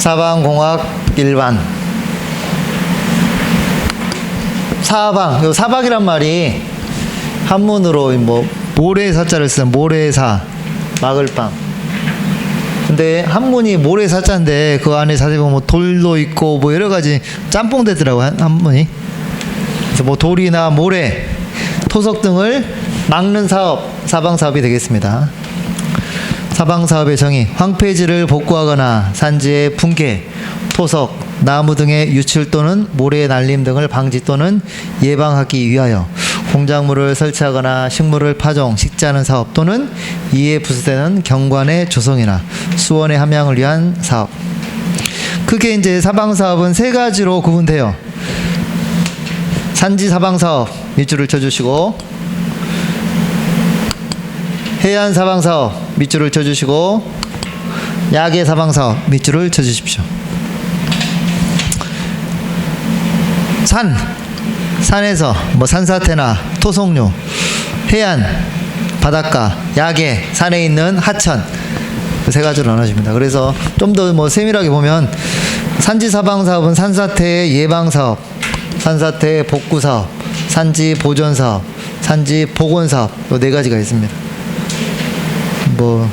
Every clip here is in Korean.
사방공학 일반. 사방, 요 사방이란 말이 한문으로 뭐 모래사자를 쓰는 모래사, 막을방. 근데 한문이 모래사자인데 그 안에 자세히 보면 뭐 돌도 있고 뭐 여러 가지 짬뽕되더라고요, 한문이. 그래서 뭐 돌이나 모래, 토석 등을 막는 사업, 사방사업이 되겠습니다. 사방사업의 정의: 황폐지를 복구하거나 산지의 붕괴, 토석, 나무 등의 유출 또는 모래의 날림 등을 방지 또는 예방하기 위하여 공작물을 설치하거나 식물을 파종, 식재하는 사업 또는 이에 부수되는 경관의 조성이나 수원의 함양을 위한 사업. 크게 이제 사방사업은 세 가지로 구분돼요. 산지 사방사업 밑줄을 쳐주시고, 해안 사방사업 밑줄을 쳐주시고, 야계 사방사업 밑줄을 쳐주십시오. 산에서 뭐 산사태나 토속류, 해안, 바닷가, 야계, 산에 있는 하천, 그 세 가지로 나눠집니다. 그래서 좀 더 뭐 세밀하게 보면 산지 사방사업은 산사태 예방사업, 산사태 복구사업, 산지 보존사업, 산지 복원사업, 이 네 가지가 있습니다. 뭐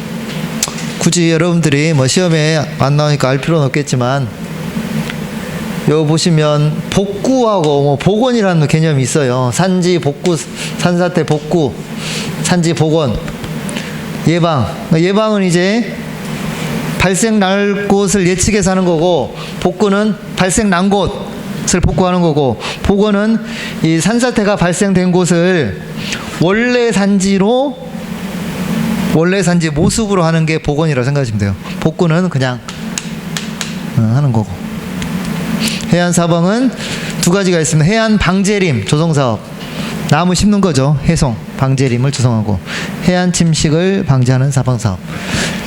굳이 여러분들이 뭐 시험에 안 나오니까 알 필요는 없겠지만, 요 보시면 복구하고 뭐 복원이라는 개념이 있어요. 산지 복구, 산사태 복구, 산지 복원, 예방. 예방은 이제 발생 날 곳을 예측해서 하는 거고, 복구는 발생 난 곳을 복구하는 거고, 복원은 이 산사태가 발생된 곳을 원래 산지 모습으로 하는 게 복원이라고 생각하시면 돼요. 복구는 그냥 하는 거고. 해안 사방은 두 가지가 있습니다. 해안 방제림 조성사업, 나무 심는 거죠. 해송, 방제림을 조성하고, 해안 침식을 방지하는 사방사업.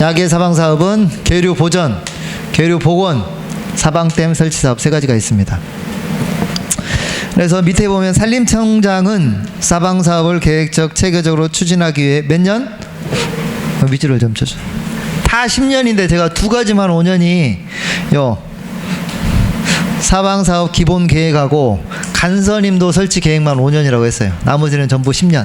야계 사방사업은 계류 보전, 계류 복원, 사방댐 설치사업 세 가지가 있습니다. 그래서 밑에 보면 산림청장은 사방사업을 계획적, 체계적으로 추진하기 위해 몇 년? 밑줄을 좀 쳐줘. 다 10년인데 제가 두 가지만 5년이 사방사업 기본 계획하고 간선임도 설치 계획만 5년이라고 했어요. 나머지는 전부 10년.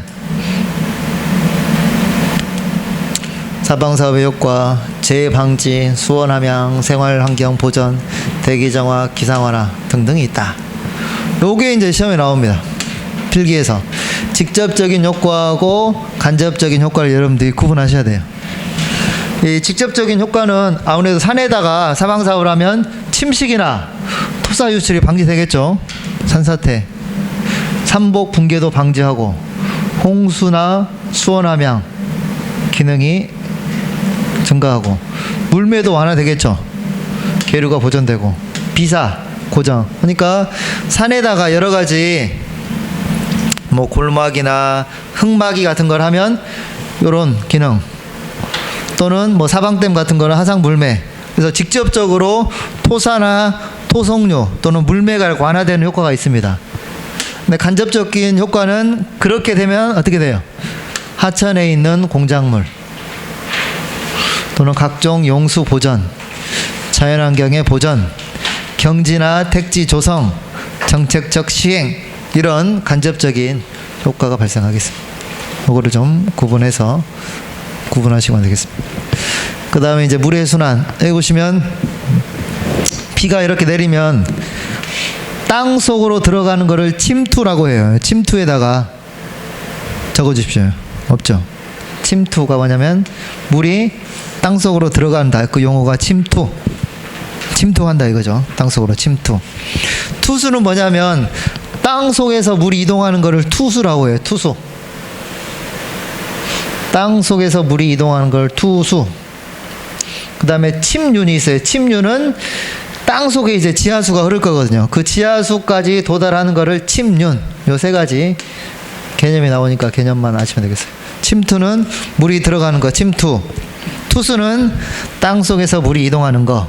사방사업의 효과: 재해방지, 수원함양, 생활환경 보전, 대기정화, 기상완화 등등이 있다. 요게 이제 시험에 나옵니다. 필기에서. 직접적인 효과하고 간접적인 효과를 여러분들이 구분하셔야 돼요. 이 직접적인 효과는 아무래도 산에다가 사방사업을 하면 침식이나 토사 유출이 방지되겠죠. 산사태, 산복 붕괴도 방지하고, 홍수나 수원함양 기능이 증가하고, 물매도 완화되겠죠. 계류가 보존되고, 비사 고정. 그러니까 산에다가 여러 가지 뭐 골막이나 흙막이 같은 걸 하면 요런 기능, 또는 뭐 사방댐 같은 거는 하상 물매. 그래서 직접적으로 토사나 토속류 또는 물매가 완화되는 효과가 있습니다. 근데 간접적인 효과는 그렇게 되면 어떻게 돼요? 하천에 있는 공작물 또는 각종 용수 보전, 자연환경의 보전, 경지나 택지 조성, 정책적 시행, 이런 간접적인 효과가 발생하겠습니다. 이거를 좀 구분하시면 되겠습니다. 그 다음에 이제 물의 순환. 여기 보시면 비가 이렇게 내리면 땅 속으로 들어가는 거를 침투라고 해요. 침투에다가 적어 주십시오. 없죠? 침투가 뭐냐면 물이 땅 속으로 들어간다. 그 용어가 침투. 침투한다 이거죠. 땅 속으로 침투. 투수는 뭐냐면 땅 속에서 물이 이동하는 거를 투수라고 해요. 투수. 땅 속에서 물이 이동하는 걸 투수. 그 다음에 침륜이 있어요. 침륜은 땅 속에 이제 지하수가 흐를 거거든요. 그 지하수까지 도달하는 거를 침륜. 요 세 가지 개념이 나오니까 개념만 아시면 되겠어요. 침투는 물이 들어가는 거, 침투. 투수는 땅 속에서 물이 이동하는 거.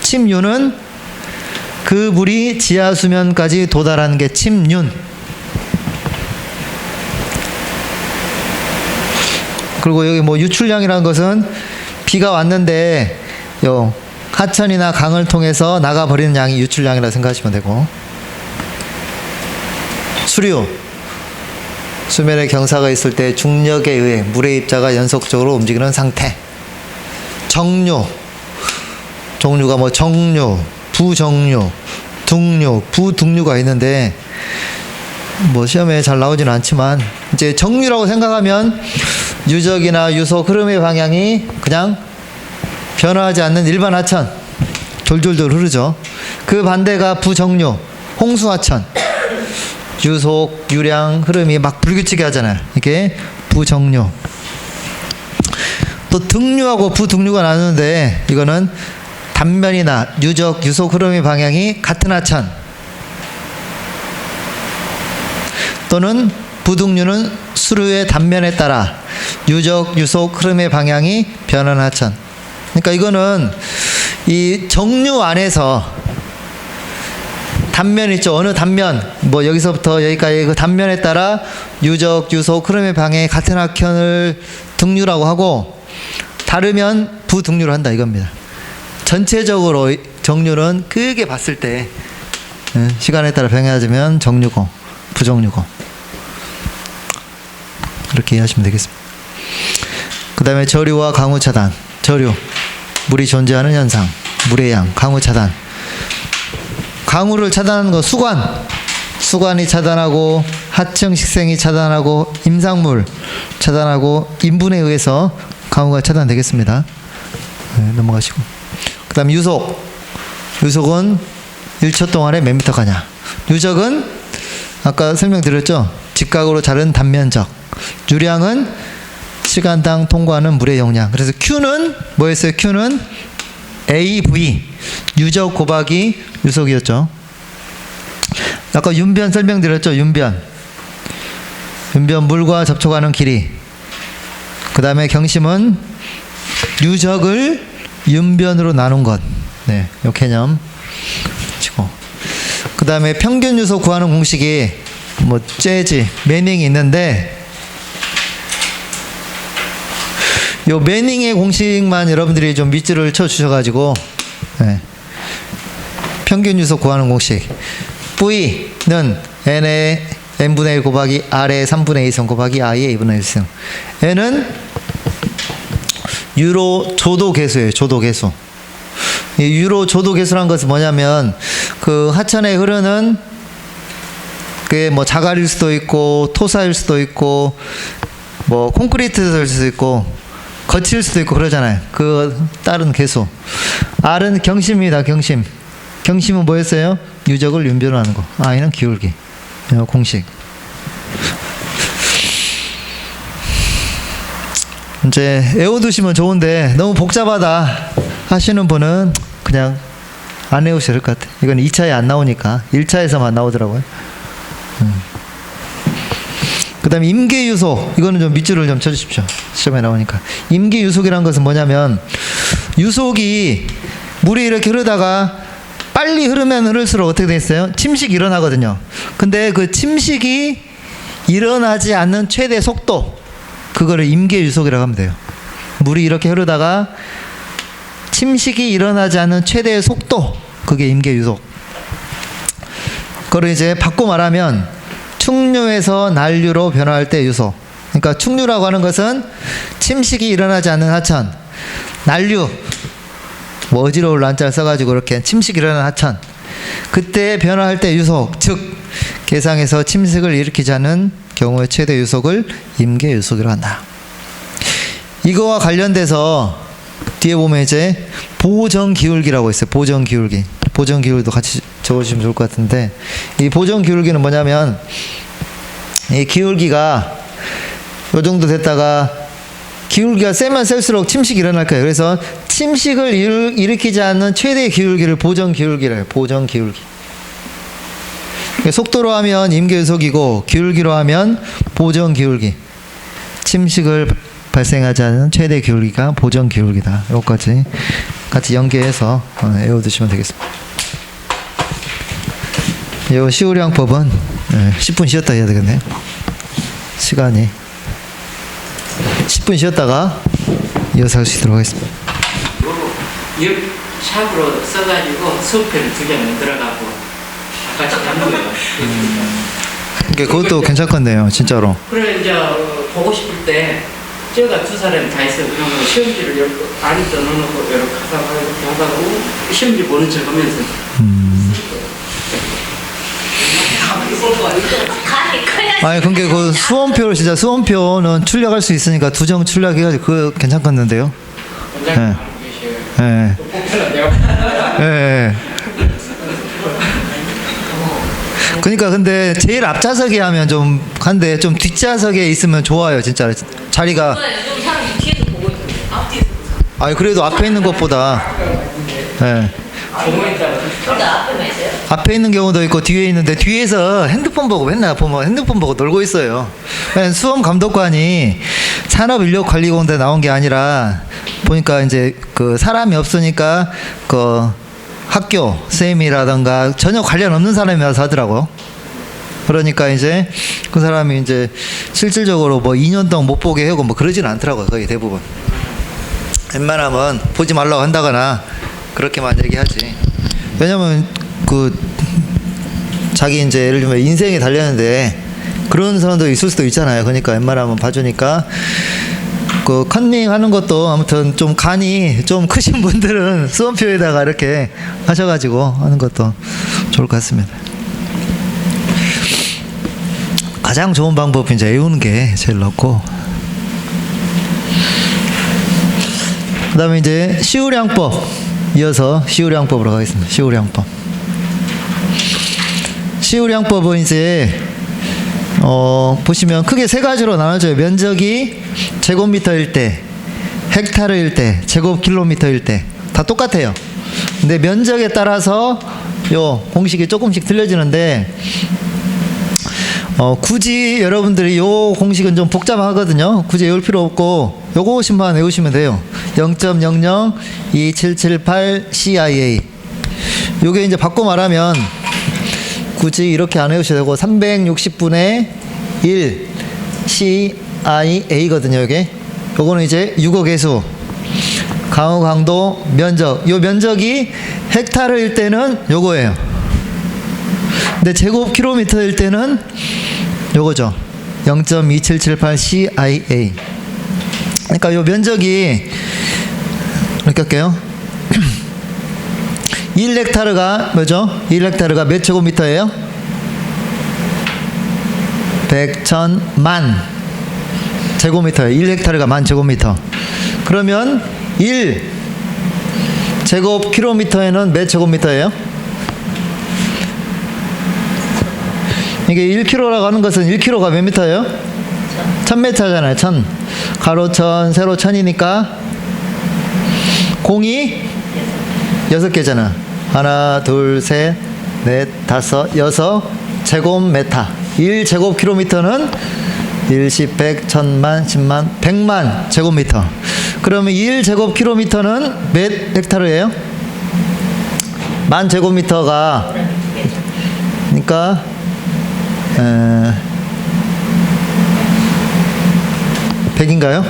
침륜은 그 물이 지하수면까지 도달하는 게 침륜. 그리고 여기 뭐 유출량이라는 것은 비가 왔는데 하천이나 강을 통해서 나가버리는 양이 유출량이라고 생각하시면 되고, 수류, 수면에 경사가 있을 때 중력에 의해 물의 입자가 연속적으로 움직이는 상태. 정류, 종류가 뭐 정류, 부정류, 등류, 부등류가 있는데 뭐 시험에 잘 나오지는 않지만, 이제 정류라고 생각하면 유적이나 유속 흐름의 방향이 그냥 변화하지 않는 일반 하천, 졸졸졸 흐르죠. 그 반대가 부정류, 홍수하천. 유속, 유량, 흐름이 막 불규칙하게 하잖아요. 이게 부정류. 또 등류하고 부등류가 나누는데, 이거는 단면이나 유적, 유속, 흐름의 방향이 같은 하천, 또는 부등류는 수류의 단면에 따라 유적, 유속, 흐름의 방향이 변하는 하천. 그러니까 이거는 이 정류 안에서 단면 있죠. 어느 단면, 뭐 여기서부터 여기까지 그 단면에 따라 유적, 유속, 흐름의 방향이 같은 하천을 등류라고 하고, 다르면 부등류를 한다 이겁니다. 전체적으로 정류는 크게 봤을 때 시간에 따라 변해지면 정류고 부정류고, 그렇게 이해하시면 되겠습니다. 그 다음에 저류와 강우 차단. 저류, 물이 존재하는 현상, 물의 양. 강우 차단, 강우를 차단하는 거 수관, 수관이 차단하고, 하층 식생이 차단하고, 임상물 차단하고, 인분에 의해서 강우가 차단되겠습니다. 네, 넘어가시고. 그 다음 유속, 유속은 1초 동안에 몇 미터 가냐. 유적은 아까 설명드렸죠. 직각으로 자른 단면적. 유량은 시간당 통과하는 물의 용량. 그래서 Q는 뭐였어요? Q는 AV, 유적 곱하기 유속이었죠. 아까 윤변 설명드렸죠. 윤변, 물과 접촉하는 길이. 그 다음에 경심은 유적을 윤변으로 나눈 것. 네, 요 개념 치고. 그 다음에 평균 유속 구하는 공식이 뭐 재즈, 매닝이 있는데, 요 매닝의 공식만 여러분들이 좀 밑줄을 쳐 주셔가지고, 네. 평균 유속 구하는 공식. V는 N의 N분의 1 곱하기 R의 3분의 2승 곱하기 I의 2분의 1승. N은 유로 조도 계수예요. 조도 계수. 이 유로 조도 계수란 것은 뭐냐면, 그 하천에 흐르는 그게 뭐 자갈일 수도 있고, 토사일 수도 있고, 뭐 콘크리트일 수도 있고, 거칠 수도 있고 그러잖아요. 그 다른 계수. R은 경심입니다. 경심. 경심은 뭐였어요? 유적을 윤변으로 하는 거. I는 기울기. 공식. 이제 외워두시면 좋은데, 너무 복잡하다 하시는 분은 그냥 안 외우셔도 될 것 같아요. 이건 2차에 안 나오니까 1차에서만 나오더라고요. 그 다음에 임계유속. 이거는 좀 밑줄을 좀 쳐주십시오. 시험에 나오니까. 임계유속이라는 것은 뭐냐면, 유속이 물이 이렇게 흐르다가 빨리 흐르면 흐를수록 어떻게 돼 있어요? 침식이 일어나거든요. 근데 그 침식이 일어나지 않는 최대 속도, 그거를 임계유속이라고 하면 돼요. 물이 이렇게 흐르다가 침식이 일어나지 않는 최대의 속도, 그게 임계유속. 그걸 이제 바꿔 말하면 충류에서 난류로 변화할 때 유속. 그러니까 충류라고 하는 것은 침식이 일어나지 않는 하천. 난류, 뭐 어지러울 난자를 써가지고 이렇게 침식이 일어나는 하천. 그때 변화할 때 유속, 즉 계상에서 침식을 일으키지 않는 경우의 최대 유속을 임계유속이라고 한다. 이거와 관련돼서 뒤에 보면 이제 보정기울기라고 있어요. 보정기울기. 보정기울기도 같이 적어주시면 좋을 것 같은데, 이 보정기울기는 뭐냐면, 이 기울기가 요 정도 됐다가 기울기가 세면 셀수록 침식이 일어날 거예요. 그래서 침식을 일으키지 않는 최대의 기울기를 보정기울기라 해요. 보정기울기. 속도로 하면 임계유속이고, 기울기로 하면 보정기울기. 침식을 발생하지 않는 최대 기울기가 보정기울기다. 이것까지 같이 연계해서 외워두시면 되겠습니다. 이 시우량법은 10분 쉬었다 해야 되겠네요. 시간이 10분 쉬었다가 이어서 할 수 있도록 하겠습니다. 샵으로 써가지고 수업표를 2개 만들어가고 같이 한 거예요. 그러니까 그것도 괜찮겠네요, 진짜로. 그래 이제 보고 싶을 때 제가 2사람이 다 있어요. 그러면 시험지를 이렇게 안에 넣어놓고 이렇게 하다가 이렇게 하다가 시험지 보는 척 하면서 아니 근데 그 수험표를 진짜 수험표는 출력할 수 있으니까 2정 출력해가지고 그거 괜찮겠는데요? 원장님 네. 알고 계셔요. 예. 뽑혀는 내가 예. 그러니까 근데 제일 앞좌석에 하면 좀 한데 좀 뒷좌석에 있으면 좋아요, 진짜. 자리가. 요즘 사람이 뒤에서 보고 있거든요. 앞뒤에서 보고. 아니 그래도 앞에 있는 것보다. 예. 보고 있다가 그러니까 앞에만 있어요? 앞에 있는 경우도 있고 뒤에 있는데 뒤에서 핸드폰 보고 맨날 보면 핸드폰 보고 놀고 있어요. 수험 감독관이 산업인력관리공대 나온 게 아니라 보니까 이제 그 사람이 없으니까 그 학교 쌤이라든가 전혀 관련 없는 사람이 와서 하더라고요. 그러니까 이제 그 사람이 이제 실질적으로 뭐 2년 동안 못 보게 하고 뭐 그러지는 않더라고요. 거의 대부분. 웬만하면 보지 말라고 한다거나 그렇게만 얘기하지. 왜냐면 그 자기 이제 예를 들면 인생이 달렸는데 그런 사람도 있을 수도 있잖아요. 그러니까 웬만하면 봐주니까 그 컨닝 하는 것도 아무튼 좀 간이 좀 크신 분들은 수험표에다가 이렇게 하셔가지고 하는 것도 좋을 것 같습니다. 가장 좋은 방법은 이제 외우는 게 제일 낫고, 그 다음에 이제 시우량법, 이어서 시우량법으로 가겠습니다. 시우량법. 시우량법은 이제 보시면 크게 3가지로 나눠져요. 면적이 제곱미터일 때, 헥타르일 때, 제곱킬로미터일 때 다 똑같아요. 근데 면적에 따라서 요 공식이 조금씩 틀려지는데 굳이 여러분들이 요 공식은 좀 복잡하거든요. 굳이 외울 필요 없고 요것만 외우시면 돼요. 0.002778 CIA. 요게 이제 바꿔 말하면 굳이 이렇게 안 외우셔도 되고 360분의 1 CIA거든요. 요게 요거는 이제 유거 계수, 강우 강도, 면적. 요 면적이 헥타르일 때는 요거예요. 근데 제곱킬로미터일 때는 요거죠. 0.2778 CIA. 그러니까 요 면적이 이렇게 할게요. 1헥타르가 뭐죠? 1헥타르가 몇 제곱미터예요? 100, 1000, 만 제곱미터예요. 1헥타르가 만 제곱미터. 그러면 1 제곱킬로미터에는 몇 제곱미터예요? 이게 1km라고 하는 것은 1km가 몇 미터예요? 1000m잖아요. 1000. 가로 1000, 세로 1000이니까 공이 6개잖아. 하나, 둘, 셋, 넷, 다섯, 여섯 제곱미터. 1제곱킬로미터는 1, 10, 100, 1000만, 10만, 100만 제곱미터. 그러면 1제곱킬로미터는 몇 헥타르예요? 만 제곱미터가 그러니까 100인가요?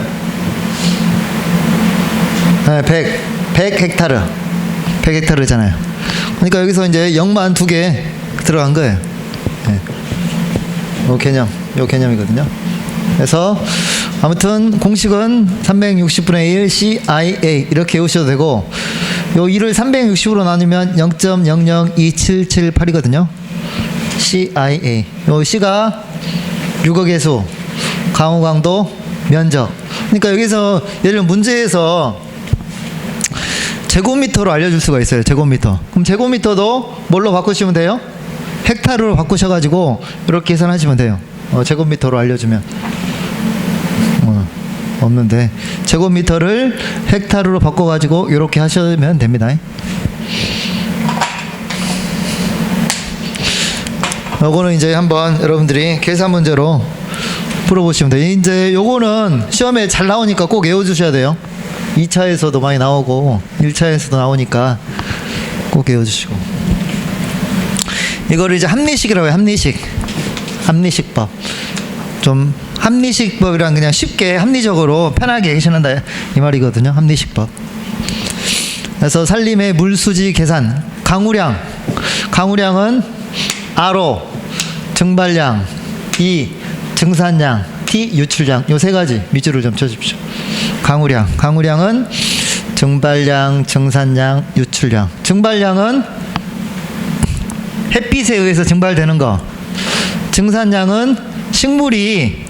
100 헥타르. 100헥타르잖아요. 그러니까 여기서 이제 0만 2개 들어간 거예요. 요 개념이거든요. 그래서 아무튼 공식은 360분의 1 CIA 이렇게 외우셔도 되고, 요 1을 360으로 나누면 0.0027778이거든요. CIA. 요 C가 유거계수, 강우강도, 면적. 그러니까 여기서 예를 들면 문제에서 제곱미터로 알려줄 수가 있어요. 제곱미터. 그럼 제곱미터도 뭘로 바꾸시면 돼요? 헥타르로 바꾸셔가지고 이렇게 계산하시면 돼요. 제곱미터로 알려주면 없는데 제곱미터를 헥타르로 바꿔가지고 이렇게 하시면 됩니다. 요거는 이제 한번 여러분들이 계산 문제로 풀어보시면 돼요. 이제 요거는 시험에 잘 나오니까 꼭 외워주셔야 돼요. 2차에서도 많이 나오고 1차에서도 나오니까 꼭 외워주시고, 이거를 이제 합리식이라고 해요. 합리식법. 좀 합리식법이란 그냥 쉽게 합리적으로 편하게 계시는다 이 말이거든요. 합리식법. 그래서 살림의 물수지 계산. 강우량은 아로, 증발량, 이, 증산량, T, 유출량. 요 세 가지 밑줄을 좀 쳐주십시오. 강우량은 증발량, 증산량, 유출량. 증발량은 햇빛에 의해서 증발되는 거. 증산량은 식물이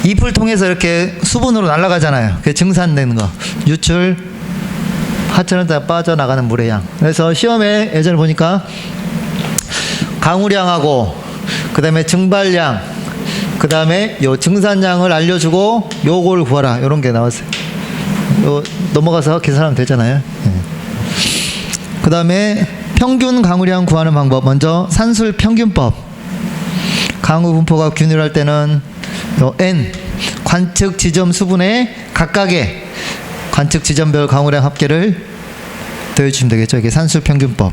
잎을 통해서 이렇게 수분으로 날아가잖아요. 그게 증산되는 거. 유출, 하천에 따라 빠져나가는 물의 양. 그래서 시험에 예전에 보니까 강우량하고 그 다음에 증발량, 그 다음에 요 증산량을 알려주고 요걸 구하라, 이런 게 나왔어요. 요 넘어가서 계산하면 되잖아요. 그 다음에 평균 강우량 구하는 방법. 먼저 산술 평균법. 강우 분포가 균일할 때는 요 N 관측 지점 수분의 각각의 관측 지점별 강우량 합계를 더해주시면 되겠죠. 이게 산술 평균법.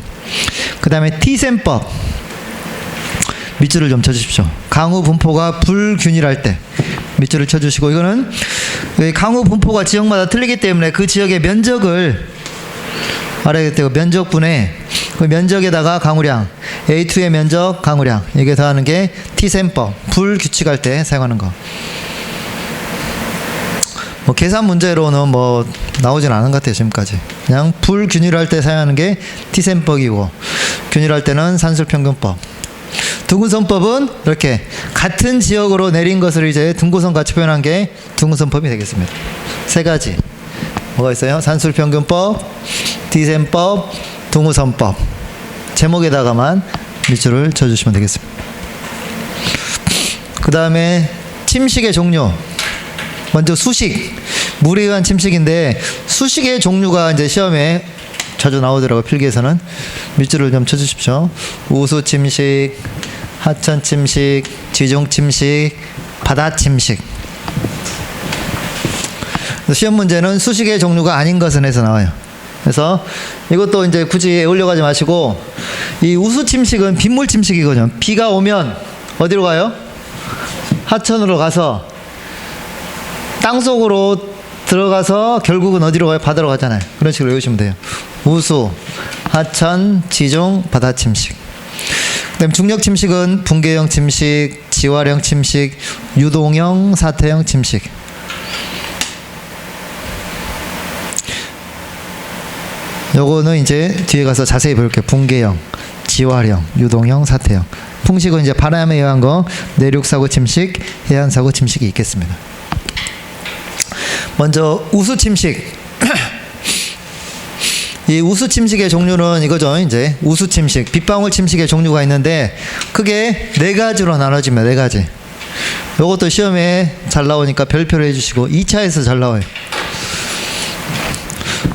그 다음에 T셈법. 밑줄을 좀 쳐주십시오. 강우 분포가 불균일할 때 밑줄을 쳐주시고, 이거는 강우 분포가 지역마다 틀리기 때문에 그 지역의 면적을 알아야 되고, 면적분의 그 면적에다가 강우량, A2의 면적 강우량, 이게 더하는 게 T셈법. 불규칙할 때 사용하는 거. 뭐 계산 문제로는 뭐 나오진 않은 것 같아요, 지금까지. 그냥 불균일할 때 사용하는 게 T셈법이고, 균일할 때는 산술평균법. 둥근선법은 이렇게 같은 지역으로 내린 것을 이제 둥근선 같이 표현한 게 둥근선법이 되겠습니다. 세 가지. 뭐가 있어요? 산술평균법, T셈법, 둥근선법. 제목에다가만 밑줄을 쳐주시면 되겠습니다. 그 다음에 침식의 종류. 먼저 수식. 물에 의한 침식인데, 수식의 종류가 이제 시험에 자주 나오더라고요, 필기에서는. 밑줄을 좀 쳐주십시오. 우수 침식, 하천 침식, 지중 침식, 바다 침식. 시험 문제는 수식의 종류가 아닌 것은 해서 나와요. 그래서 이것도 이제 굳이 올려가지 마시고, 이 우수 침식은 빗물 침식이거든요. 비가 오면 어디로 가요? 하천으로 가서 땅속으로 들어가서 결국은 어디로 가요? 바다로 가잖아요. 그런 식으로 외우시면 돼요. 우수, 하천, 지중, 바다 침식. 그다음 중력 침식은 붕괴형 침식, 지활형 침식, 유동형, 사태형 침식. 요거는 이제 뒤에 가서 자세히 볼게요. 붕괴형, 지활형, 유동형, 사태형. 풍식은 이제 바람에 의한 거, 내륙사고 침식, 해안사고 침식이 있겠습니다. 먼저 우수 침식. 이 우수 침식의 종류는 이거죠. 이제 우수 침식, 빗방울 침식의 종류가 있는데 크게 네 가지로 나눠집니다. 네 가지. 요것도 시험에 잘 나오니까 별표를 해주시고 2차에서 잘 나와요.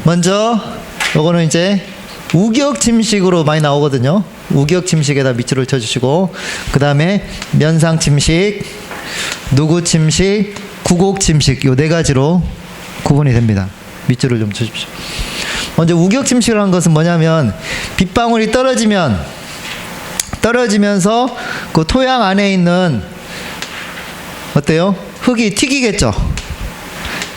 먼저 요거는 이제 우격 침식으로 많이 나오거든요. 우격 침식에다 밑줄을 쳐주시고, 그 다음에 면상 침식, 누구 침식, 구곡 침식, 요 네 가지로 구분이 됩니다. 밑줄을 좀 쳐주십시오. 먼저 우격 침식이라는 것은 뭐냐면, 빗방울이 떨어지면서 그 토양 안에 있는 어때요? 흙이 튀기겠죠.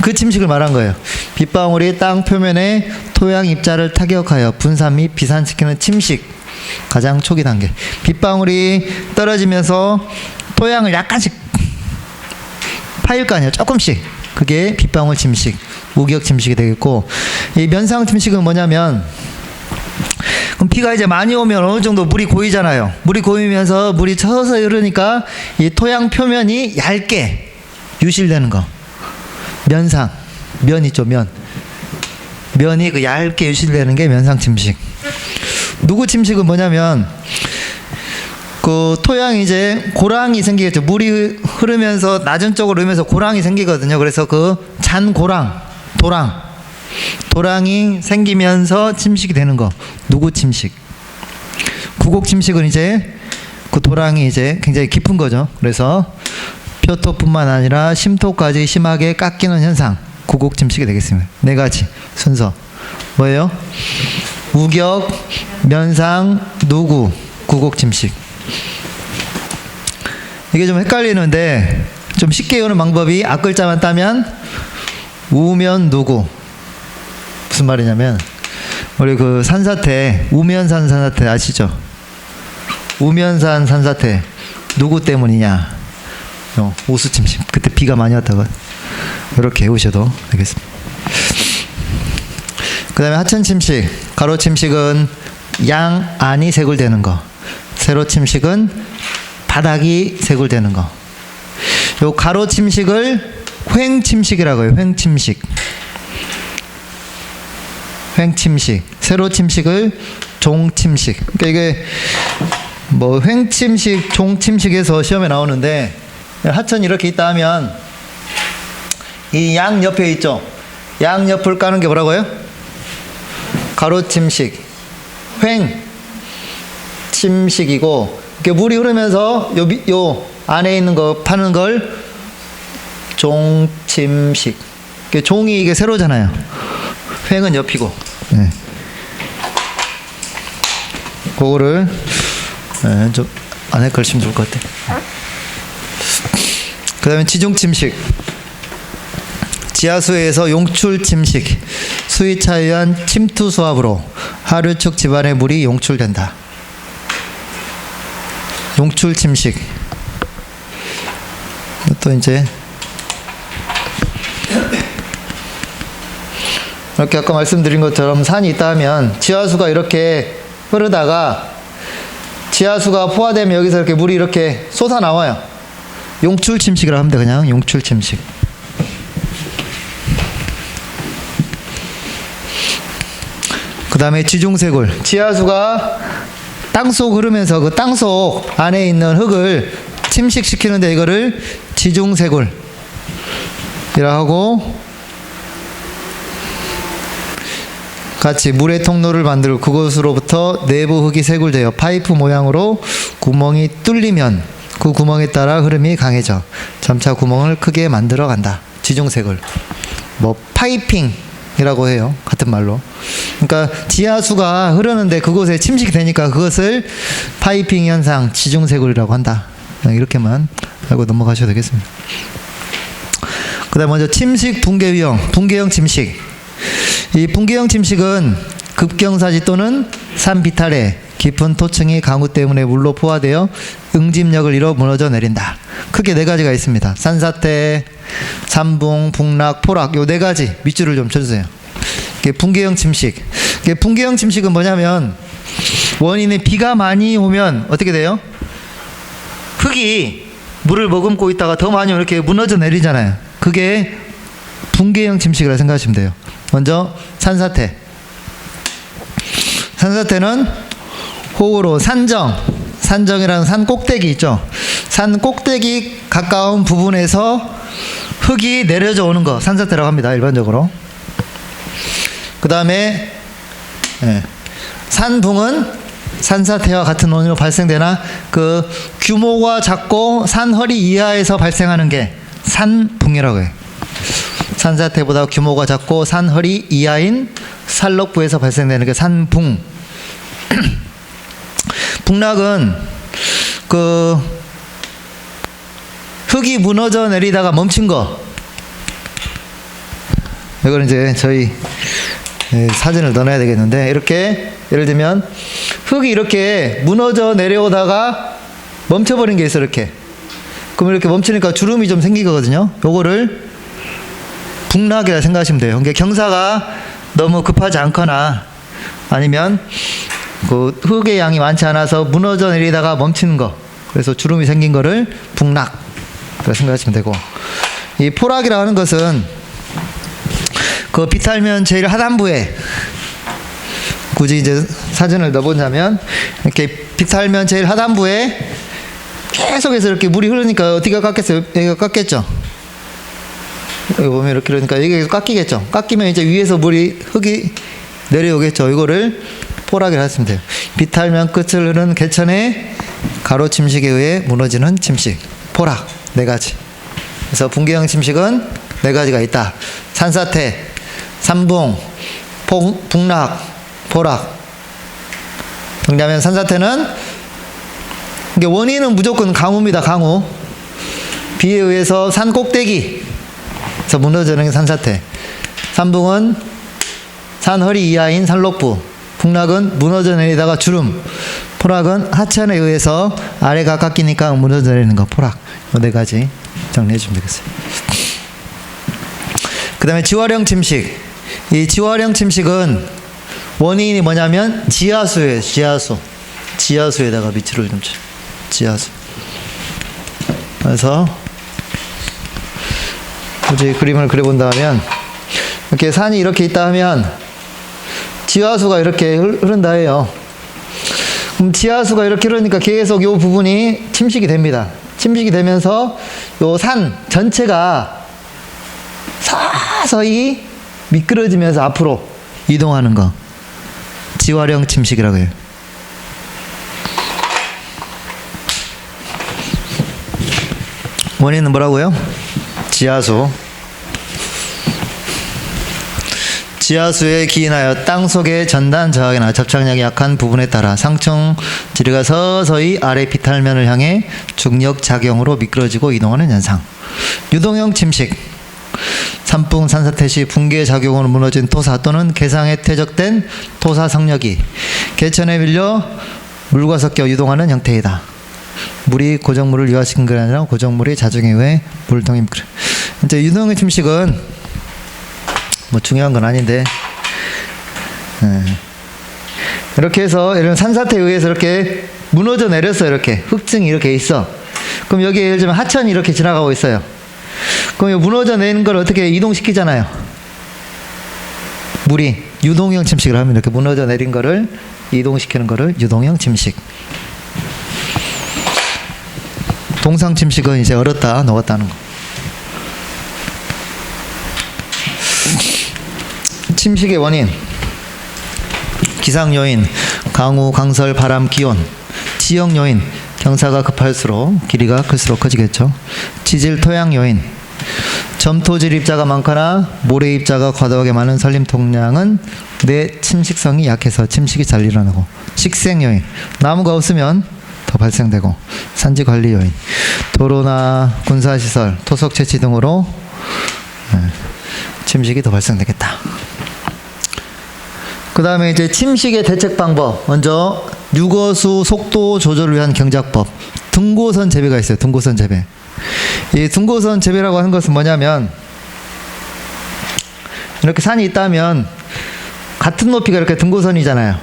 그 침식을 말한 거예요. 빗방울이 땅 표면에 토양 입자를 타격하여 분산 및 비산시키는 침식. 가장 초기 단계. 빗방울이 떨어지면서 토양을 약간씩 파일 거 아니에요. 조금씩. 그게 빗방울 침식, 우격 침식이 되겠고, 이 면상 침식은 뭐냐면, 그럼 비가 이제 많이 오면 어느 정도 물이 고이잖아요. 물이 고이면서 물이 서서히 흐르니까 이 토양 표면이 얇게 유실되는 거. 면상, 면 있죠, 면. 면이 그 얇게 유실되는 게 면상 침식. 누구 침식은 뭐냐면, 그 토양이 이제 고랑이 생기겠죠. 물이 흐르면서 낮은 쪽으로 흐르면서 고랑이 생기거든요. 그래서 그 잔 고랑, 도랑이 생기면서 침식이 되는 거. 누구 침식. 구곡 침식은 이제 그 도랑이 이제 굉장히 깊은 거죠. 그래서 표토뿐만 아니라 심토까지 심하게 깎이는 현상. 구곡 침식이 되겠습니다. 네 가지 순서. 뭐예요? 우격, 면상, 누구, 구곡 침식. 이게 좀 헷갈리는데 좀 쉽게 외우는 방법이 앞글자만 따면 우면 누구. 무슨 말이냐면 우리 그 산사태, 우면산 산사태 아시죠? 우면산 산사태 누구 때문이냐? 오수침식. 그때 비가 많이 왔다가 이렇게 외우셔도 되겠습니다. 그 다음에 하천침식. 가로침식은 양 안이 세굴되는 거. 세로침식은 바닥이 세굴되는 거. 요 가로침식을 횡침식이라고 해요. 횡침식. 횡침식. 세로침식을 종침식. 그러니까 이게 뭐 횡침식, 종침식에서 시험에 나오는데 하천이 이렇게 있다 하면 이 양 옆에 있죠. 양 옆을 까는 게 뭐라고요? 가로침식. 횡침식이고 이렇게 물이 흐르면서 요 안에 있는 거 파는 걸 종침식. 종이 이게 세로잖아요. 횡은 옆이고. 네. 그거를 좀 안에 걸치면 좋을 것 같아. 그 다음에 지중침식. 지하수에서 용출침식. 수위차에 의한 침투 수압으로 하류축 집안의 물이 용출된다. 용출침식. 또 이제 이렇게 아까 말씀드린 것처럼 산이 있다 하면 지하수가 이렇게 흐르다가 지하수가 포화되면 여기서 이렇게 물이 이렇게 솟아 나와요. 용출침식이라고 합니다. 그냥 용출침식. 그 다음에 지중세굴. 지하수가 땅속 흐르면서 그 땅속 안에 있는 흙을 침식시키는데 이거를 지중세굴이라 하고, 같이 물의 통로를 만들고 그곳으로부터 내부 흙이 세굴되어 파이프 모양으로 구멍이 뚫리면 그 구멍에 따라 흐름이 강해져 점차 구멍을 크게 만들어 간다. 지중세굴. 뭐 파이핑이라고 해요. 같은 말로. 그러니까 지하수가 흐르는데 그곳에 침식이 되니까 그것을 파이핑 현상, 지중세굴이라고 한다. 이렇게만 알고 넘어가셔도 되겠습니다. 그 다음 먼저 침식 붕괴 위험. 붕괴형 침식. 이 붕괴형 침식은 급경사지 또는 산 비탈에 깊은 토층이 강우 때문에 물로 포화되어 응집력을 잃어 무너져 내린다. 크게 네 가지가 있습니다. 산사태, 산붕, 북락, 포락. 요 네 가지 밑줄을 좀 쳐주세요. 이게 붕괴형 침식. 이게 붕괴형 침식은 뭐냐면 원인이 비가 많이 오면 어떻게 돼요? 흙이 물을 머금고 있다가 더 많이 오면 이렇게 무너져 내리잖아요. 그게 붕괴형 침식이라 생각하시면 돼요. 먼저 산사태. 산사태는 호우로 산정이라는 산 꼭대기 있죠. 산 꼭대기 가까운 부분에서 흙이 내려져 오는 거 산사태라고 합니다. 일반적으로. 그 다음에 산붕은 산사태와 같은 원인으로 발생되나 그 규모가 작고 산허리 이하에서 발생하는 게 산붕이라고 해요. 산사태보다 규모가 작고 산허리 이하인 산록부에서 발생되는 게 산붕. 북락은 그 흙이 무너져 내리다가 멈춘 거. 이거는 이제 저희 사진을 넣어놔야 되겠는데, 이렇게 예를 들면 흙이 이렇게 무너져 내려오다가 멈춰버린 게 있어. 이렇게. 그럼 이렇게 멈추니까 주름이 좀 생기거든요. 요거를 북락이라 생각하시면 돼요. 그러니까 경사가 너무 급하지 않거나 아니면 그 흙의 양이 많지 않아서 무너져 내리다가 멈추는 거. 그래서 주름이 생긴 거를 북락이라 생각하시면 되고, 이 포락이라고 하는 것은 그 비탈면 제일 하단부에, 굳이 이제 사진을 넣어보자면 이렇게 비탈면 제일 하단부에 계속해서 이렇게 물이 흐르니까 어디가 깎겠어요? 여기가 깎겠죠. 여기 보면 이렇게 그러니까 이게 깎이겠죠. 깎이면 이제 위에서 흙이 내려오겠죠. 이거를 포락이라 하시면 돼요. 비탈면 끝을 흐르는 개천의 가로 침식에 의해 무너지는 침식. 포락. 네 가지. 그래서 붕괴형 침식은 네 가지가 있다. 산사태, 산붕, 북락, 포락. 정리하면 산사태는 이게 원인은 무조건 강우입니다. 강우. 비에 의해서 산 꼭대기에서 무너지는 게 산사태. 산붕은 산 허리 이하인 산록부, 풍락은 무너져 내리다가 주름, 포락은 하천에 의해서 아래가 깎이니까 무너져 내리는 거, 포락. 이 네 가지 정리해 주면 되겠어요. 그 다음에 지화령 침식. 이 지화령 침식은 원인이 뭐냐면 지하수예요. 지하수에다가 밑으로 좀 쳐. 지하수. 그래서 굳이 그림을 그려본다 하면 이렇게 산이 이렇게 있다 하면 지하수가 이렇게 흐른다 해요. 그럼 지하수가 이렇게 흐르니까 계속 이 부분이 침식이 됩니다. 침식이 되면서 이 산 전체가 서서히 미끄러지면서 앞으로 이동하는 거, 지화령 침식이라고 해요. 원인은 뭐라고요? 지하수. 지하수에 기인하여 땅 속의 전단 저항이나 접착력이 약한 부분에 따라 상층 지리가 서서히 아래 비탈면을 향해 중력 작용으로 미끄러지고 이동하는 현상. 유동형 침식. 산풍, 산사태 시 붕괴 작용으로 무너진 토사 또는 개상에 퇴적된 토사 성력이 개천에 밀려 물과 섞여 유동하는 형태이다. 물이 고정물을 유화시킨 게 아니라 고정물이 자중에 의해 물통이 미끄러. 이제 유동형 침식은 뭐 중요한 건 아닌데, 이렇게 해서 이런 산사태에 의해서 이렇게 무너져 내렸어. 이렇게 흙층이 이렇게 있어. 그럼 여기에 예를 들면 하천이 이렇게 지나가고 있어요. 그럼 이 무너져 내는 걸 어떻게 이동시키잖아요. 물이 유동형 침식을 하면 이렇게 무너져 내린 거를 이동시키는 거를 유동형 침식. 동상 침식은 이제 얼었다 녹았다는 거. 침식의 원인. 기상 요인, 강우, 강설, 바람, 기온. 지형 요인, 경사가 급할수록 길이가 클수록 커지겠죠. 지질, 토양 요인. 점토질 입자가 많거나 모래 입자가 과도하게 많은 산림 통량은 내 침식성이 약해서 침식이 잘 일어나고. 식생 요인, 나무가 없으면 더 발생되고. 산지 관리 요인, 도로나 군사시설, 토속 채취 등으로 침식이 더 발생되겠다. 그 다음에 이제 침식의 대책 방법. 먼저 유거수 속도 조절을 위한 경작법. 등고선 재배가 있어요. 등고선 재배. 이 등고선 재배라고 하는 것은 뭐냐면, 이렇게 산이 있다면 같은 높이가 이렇게 등고선이잖아요.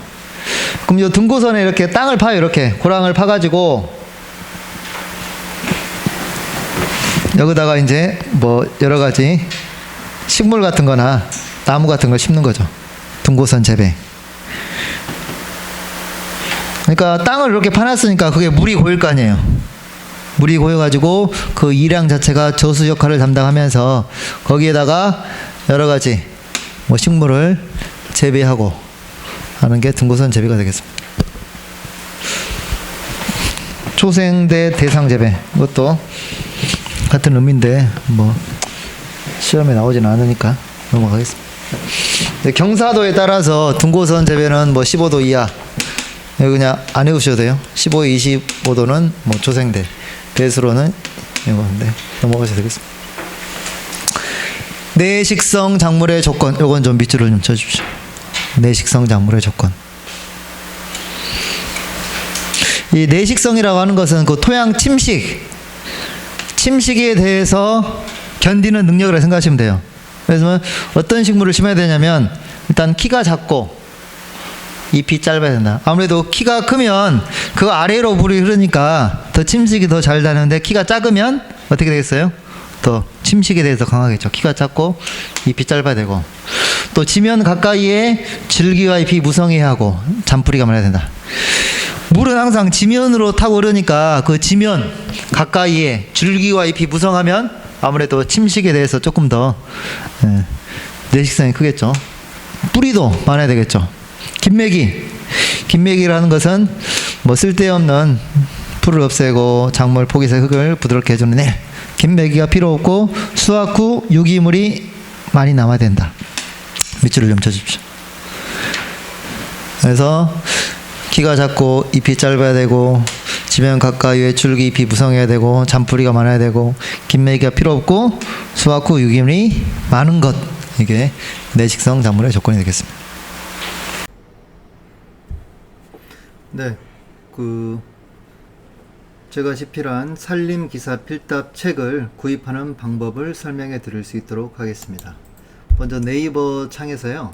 그럼 이 등고선에 이렇게 땅을 파요. 이렇게 고랑을 파가지고 여기다가 이제 뭐 여러 가지 식물 같은 거나 나무 같은 걸 심는 거죠. 등고선 재배. 그러니까 땅을 이렇게 파놨으니까 그게 물이 고일 거 아니에요. 물이 고여가지고 그 이량 자체가 저수 역할을 담당하면서 거기에다가 여러 가지 뭐 식물을 재배하고 하는 게 등고선 재배가 되겠습니다. 초생대 대상 재배. 이것도 같은 의미인데 뭐 시험에 나오지는 않으니까 넘어가겠습니다. 경사도에 따라서 등고선 재배는 뭐 15도 이하, 여기 그냥 안 외우셔도 돼요. 15, 25도는 뭐 초생대, 배수로는 이건데 넘어가셔도 되겠습니다. 내식성 작물의 조건, 요건 좀 밑줄을 좀 쳐주십시오. 내식성 작물의 조건. 이 내식성이라고 하는 것은 그 토양 침식에 대해서 견디는 능력이라고 생각하시면 돼요. 그래서 어떤 식물을 심어야 되냐면, 일단 키가 작고 잎이 짧아야 된다. 아무래도 키가 크면 그 아래로 물이 흐르니까 더 침식이 더 잘 되는데, 키가 작으면 어떻게 되겠어요? 더 침식에 대해서 강하겠죠. 키가 작고 잎이 짧아야 되고, 또 지면 가까이에 줄기와 잎이 무성해야 하고 잔뿌리가 많아야 된다. 물은 항상 지면으로 타고 흐르니까 그 지면 가까이에 줄기와 잎이 무성하면 아무래도 침식에 대해서 조금 더 내식성이 크겠죠. 뿌리도 많아야 되겠죠. 긴매기라는 것은 뭐 쓸데없는 풀을 없애고 작물 포기색 흙을 부드럽게 해주는 일. 긴매기가 필요 없고 수확 후 유기물이 많이 남아야 된다. 밑줄을 좀 쳐주십시오. 그래서 키가 작고 잎이 짧아야 되고, 지면 가까이에 줄기 잎이 무성해야 되고, 잔뿌리가 많아야 되고, 긴매기가 필요 없고 수확 후 유기물이 많은 것. 이게 내식성 작물의 조건이 되겠습니다. 네, 제가 집필한 산림기사 필답 책을 구입하는 방법을 설명해 드릴 수 있도록 하겠습니다. 먼저 네이버 창에서요,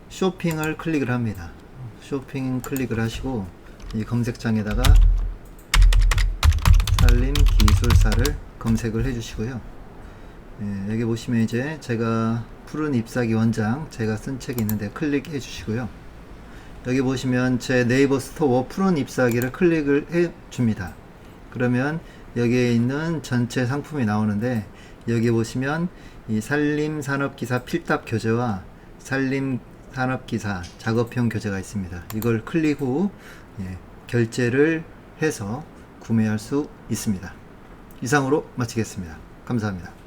쇼핑을 클릭을 합니다. 쇼핑 클릭을 하시고 이 검색창에다가 산림기술사를 검색을 해 주시고요. 여기 보시면 이제 제가 푸른 잎사귀 원장 제가 쓴 책이 있는데 클릭해 주시고요. 여기 보시면 제 네이버 스토어 푸른 잎사귀를 클릭을 해 줍니다. 그러면 여기에 있는 전체 상품이 나오는데, 여기 보시면 이 산림산업기사 필답 교재와 산림산업기사 작업형 교재가 있습니다. 이걸 클릭 후 결제를 해서 구매할 수 있습니다. 이상으로 마치겠습니다. 감사합니다.